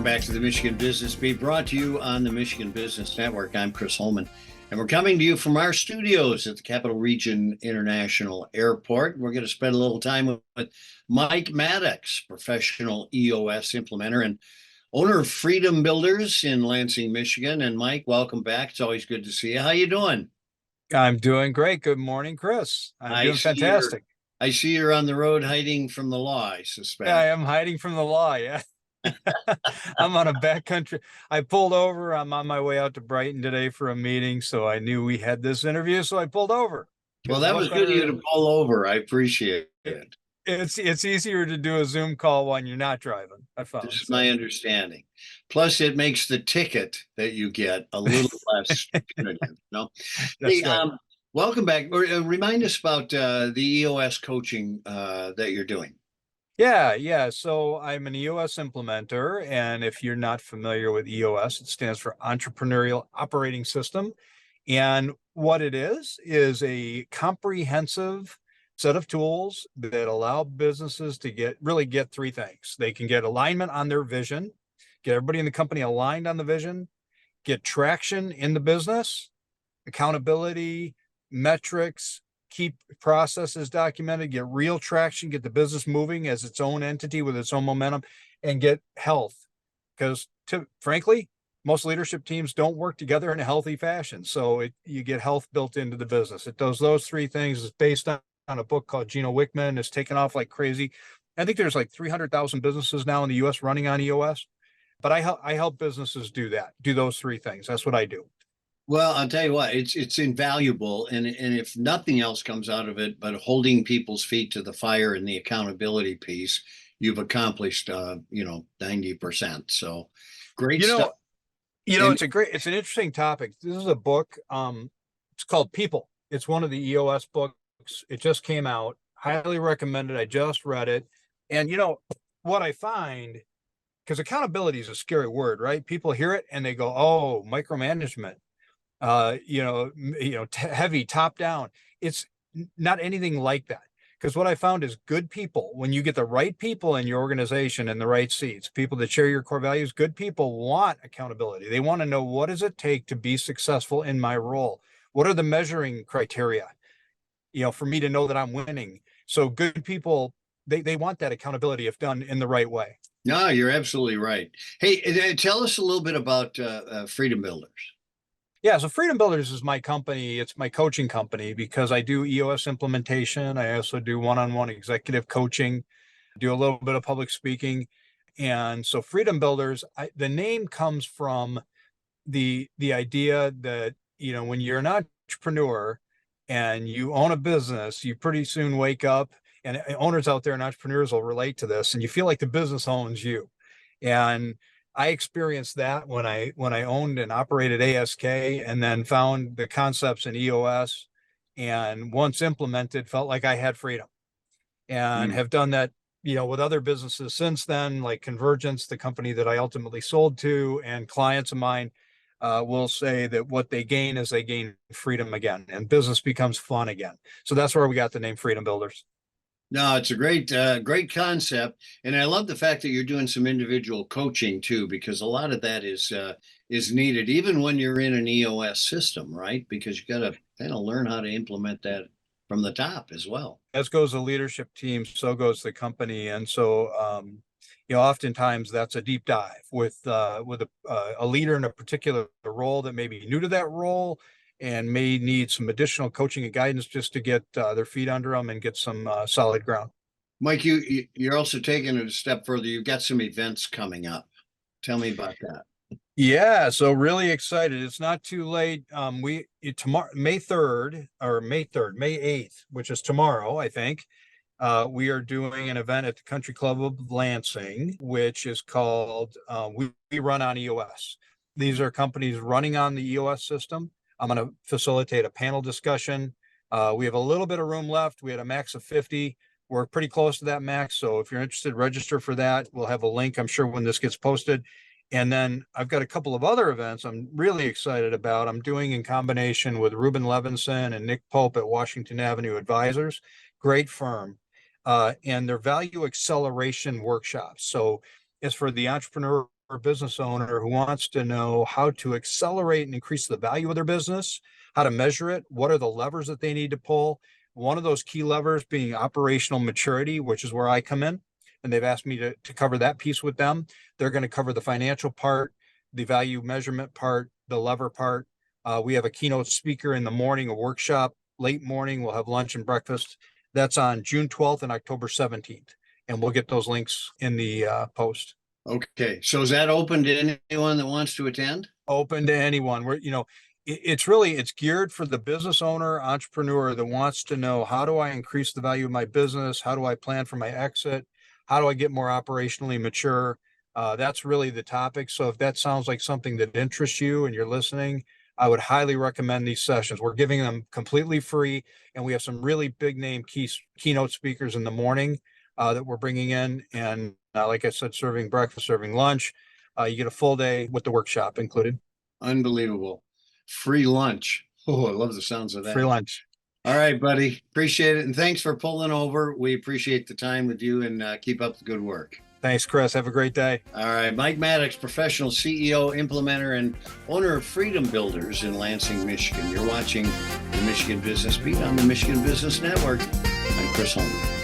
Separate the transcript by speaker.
Speaker 1: Welcome back to the Michigan Business Beat, brought to you on the Michigan Business Network. I'm Chris Holman, and we're coming to you from our studios at the Capital Region International Airport. We're going to spend a little time with Mike Maddox, professional EOS implementer and owner of Freedom Builders in Lansing, Michigan. And Mike, welcome back. It's always good to see you. How you doing?
Speaker 2: I'm doing great. Good morning, Chris. I'm doing fantastic.
Speaker 1: I see you're on the road hiding from the law, I suspect.
Speaker 2: Yeah, I am hiding from the law. Yeah. I'm on a backcountry. I pulled over. I'm on my way out to Brighton today for a meeting. So I knew we had this interview. So I pulled over.
Speaker 1: Well, that was good of you to pull over. I appreciate it.
Speaker 2: It's easier to do a Zoom call when you're not driving, I found.
Speaker 1: This is my understanding. Plus, it makes the ticket that you get a little less punitive. No,
Speaker 2: That's right.
Speaker 1: Welcome back. Remind us about the EOS coaching that you're doing.
Speaker 2: Yeah. So I'm an EOS implementer. And if you're not familiar with EOS, it stands for Entrepreneurial Operating System. And what it is a comprehensive set of tools that allow businesses to get three things. They can get alignment on their vision, get everybody in the company aligned on the vision, get traction in the business, accountability, metrics, keep processes documented, get real traction, get the business moving as its own entity with its own momentum, and get health. Because frankly, most leadership teams don't work together in a healthy fashion. So you get health built into the business. It does those three things. It's based on a book called Gino Wickman. It's taken off like crazy. I think there's like 300,000 businesses now in the US running on EOS. But I help businesses do those three things. That's what I do.
Speaker 1: Well, I'll tell you what, it's invaluable. And if nothing else comes out of it, but holding people's feet to the fire and the accountability piece, you've accomplished, 90%. So great stuff.
Speaker 2: It's an interesting topic. This is a book. It's called People. It's one of the EOS books. It just came out. Highly recommended. I just read it. And what I find, because accountability is a scary word, right? People hear it and they go, "Oh, micromanagement." Heavy top down. It's not anything like that. Because what I found is good people, when you get the right people in your organization in the right seats, people that share your core values, good people want accountability. They want to know, what does it take to be successful in my role? What are the measuring criteria, for me to know that I'm winning? So good people, they want that accountability if done in the right way.
Speaker 1: No, you're absolutely right. Hey, tell us a little bit about Freedom Builders.
Speaker 2: Yeah, so Freedom Builders is my company. It's my coaching company because I do EOS implementation. I also do one-on-one executive coaching, do a little bit of public speaking. And so Freedom Builders, the name comes from the idea that, when you're an entrepreneur and you own a business, you pretty soon wake up, and owners out there and entrepreneurs will relate to this, and you feel like the business owns you. And I experienced that when I owned and operated ASK, and then found the concepts in EOS, and once implemented, felt like I had freedom, and have done that, with other businesses since then, like Convergence, the company that I ultimately sold to, and clients of mine will say that what they gain is they gain freedom again, and business becomes fun again. So that's where we got the name Freedom Builders.
Speaker 1: No, it's a great concept, and I love the fact that you're doing some individual coaching too, because a lot of that is needed, even when you're in an EOS system, right? Because you got to kind of learn how to implement that from the top as well.
Speaker 2: As goes the leadership team, so goes the company, and so oftentimes that's a deep dive with a leader in a particular role that may be new to that role, and may need some additional coaching and guidance just to get their feet under them and get some solid ground.
Speaker 1: Mike, you're also taking it a step further. You've got some events coming up. Tell me about that.
Speaker 2: Yeah, so really excited. It's not too late. Tomorrow, May 8th, which is tomorrow, I think. We are doing an event at the Country Club of Lansing, which is called We Run On EOS. These are companies running on the EOS system. I'm going to facilitate a panel discussion. We have a little bit of room left. We had a max of 50. We're pretty close to that max. So if you're interested, register for that. We'll have a link, I'm sure, when this gets posted. And then I've got a couple of other events I'm really excited about. I'm doing in combination with Ruben Levinson and Nick Pope at Washington Avenue Advisors. Great firm. And their value acceleration workshops. So it's for the entrepreneur a business owner who wants to know how to accelerate and increase the value of their business, how to measure it, what are the levers that they need to pull. One of those key levers being operational maturity, which is where I come in. And they've asked me to cover that piece with them. They're going to cover the financial part, the value measurement part, the lever part. We have a keynote speaker in the morning, a workshop, late morning. We'll have lunch and breakfast. That's on June 12th and October 17th. And we'll get those links in the post.
Speaker 1: Okay. So is that open to anyone that wants to attend?
Speaker 2: Open to anyone. It's geared for the business owner, entrepreneur that wants to know, how do I increase the value of my business? How do I plan for my exit? How do I get more operationally mature? That's really the topic. So if that sounds like something that interests you and you're listening, I would highly recommend these sessions. We're giving them completely free, and we have some really big name keynote speakers in the morning that we're bringing in. And like I said, serving breakfast, serving lunch. You get a full day with the workshop included.
Speaker 1: Unbelievable. Free lunch. Oh, I love the sounds of that.
Speaker 2: Free lunch.
Speaker 1: All right, buddy. Appreciate it. And thanks for pulling over. We appreciate the time with you, and keep up the good work.
Speaker 2: Thanks, Chris. Have a great day.
Speaker 1: All right. Mike Maddox, professional CEO, implementer, and owner of Freedom Builders in Lansing, Michigan. You're watching the Michigan Business Beat on the Michigan Business Network. I'm Chris Holman.